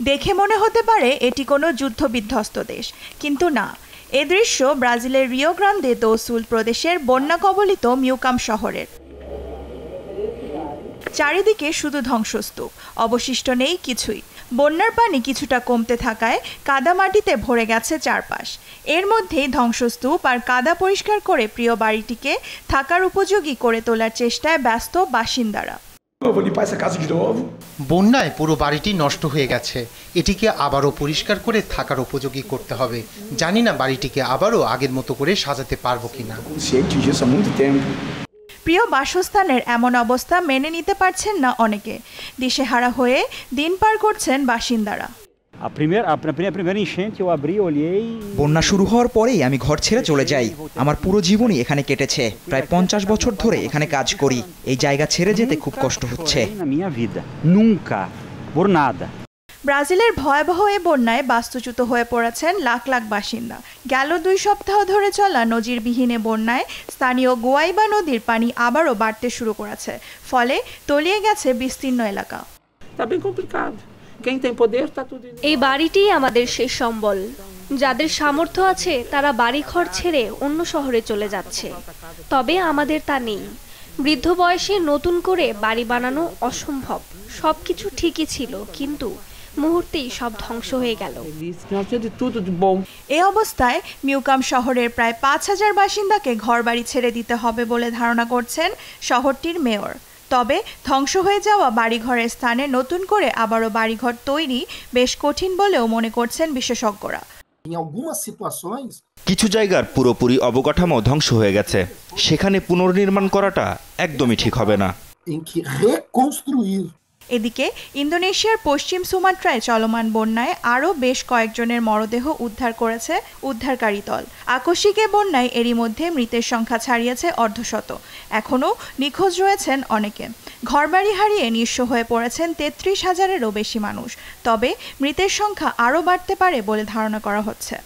দেখে মনে হতে পারে এটি কোনো যুদ্ধবিধ্বস্ত দেশ, কিন্তু না। এ দৃশ্য ব্রাজিলের রিও গ্রান্দে দো সুল প্রদেশের বন্যা কবলিত মিউকাম শহরের। চারিদিকে শুধু ধ্বংসস্তূপ, অবশিষ্ট নেই কিছুই। বন্যার পানি কিছুটা কমতে থাকায় কাদামাটিতে ভরে গেছে চারপাশ। এর মধ্যেই ধ্বংসস্তূপ আর কাদা পরিষ্কার করে প্রিয় বাড়িটিকে থাকার উপযোগী করে তোলার চেষ্টায় ব্যস্ত বাসিন্দারা। বন্যায় পুরো বাড়িটি নষ্ট হয়ে গেছে, এটিকে আবারও পরিষ্কার করে থাকার উপযোগী করতে হবে। জানি না বাড়িটিকে আবারও আগের মতো করে সাজাতে পারবো কিনা। প্রিয় বাসস্থানের এমন অবস্থা মেনে নিতে পারছেন না অনেকে। দিশেহারা হয়ে দিন পার করছেন বাসিন্দারা। বন্যা শুরু হওয়ার পরেই আমি ঘর ছেড়ে চলে যাই। আমার পুরো জীবনই এখানে কেটেছে। প্রায় 50 বছর ধরে এখানে কাজ করি। এই জায়গা ছেড়ে যেতে খুব কষ্ট হচ্ছে। ব্রাজিলের ভয়াবহ এ বন্যায় বাস্তুচ্যুত হয়ে পড়েছেন লাখ লাখ বাসিন্দা। গেল 2 সপ্তাহ ধরে চলা নজিরবিহীন বন্যায় স্থানীয় গুয়াইবা নদীর পানি আবারও বাড়তে শুরু করেছে, ফলে তলিয়ে গেছে বিস্তীর্ণ এলাকা। এই বাড়িটি আমাদের শেষ সম্বল। যাদের সামর্থ্য আছে তারা বাড়িঘর ছেড়ে অন্য শহরে চলে যাচ্ছে, তবে আমাদের তা নেই। বৃদ্ধ বয়সে নতুন করে বাড়ি বানানো অসম্ভব। সবকিছু ঠিকই ছিল, কিন্তু মুহূর্তেই সব ধ্বংস হয়ে গেল। এই অবস্থায় মিউকাম শহরের প্রায় 5000 বাসিন্দাকে ঘরবাড়ি ছেড়ে দিতে হবে বলে ধারণা করছেন শহরটির মেয়র। তবে ধ্বংস হয়ে যাওয়া বাড়িঘরের স্থানে নতুন করে আবারও বাড়িঘর তৈরি বেশ কঠিন বলেও মনে করছেন বিশেষজ্ঞরা। কিছু জায়গার পুরোপুরি অবকাঠামো ধ্বংস হয়ে গেছে, সেখানে পুনর্নির্মাণ করাটা একদমই ঠিক হবে না। এদিকে ইন্দোনেশিয়ার পশ্চিম সুমাত্রায় চলমান বন্যায় আরও বেশ কয়েকজনের মরদেহ উদ্ধার করেছে উদ্ধারকারী দল। আকস্মিক বন্যায় এরই মধ্যে মৃতের সংখ্যা ছাড়িয়েছে 150। এখনও নিখোঁজ রয়েছেন অনেকে। ঘরবাড়ি হারিয়ে নিঃস্ব হয়ে পড়েছেন 33,000-এরও বেশি মানুষ। তবে মৃতের সংখ্যা আরও বাড়তে পারে বলে ধারণা করা হচ্ছে।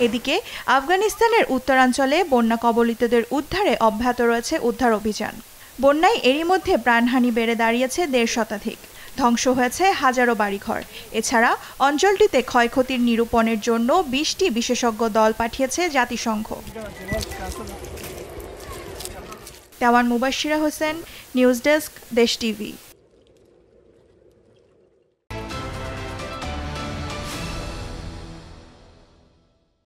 এদিকে আফগানিস্তানের উত্তরাঞ্চলে বন্যা কবলিতদের উদ্ধারে অব্যাহত রয়েছে উদ্ধার অভিযান। বন্যায় এরই মধ্যে প্রাণহানি বেড়ে দাঁড়িয়েছে 1.5 শতাধিক। ধ্বংস হয়েছে হাজারো বাড়িঘর। এছাড়া অঞ্চলটিতে ক্ষয়ক্ষতির নিরূপণের জন্য 20টি বিশেষজ্ঞ দল পাঠিয়েছে জাতিসংঘ। দেওয়ান মুবাশশিরা হোসেন, নিউজ ডেস্ক, দেশ টিভি।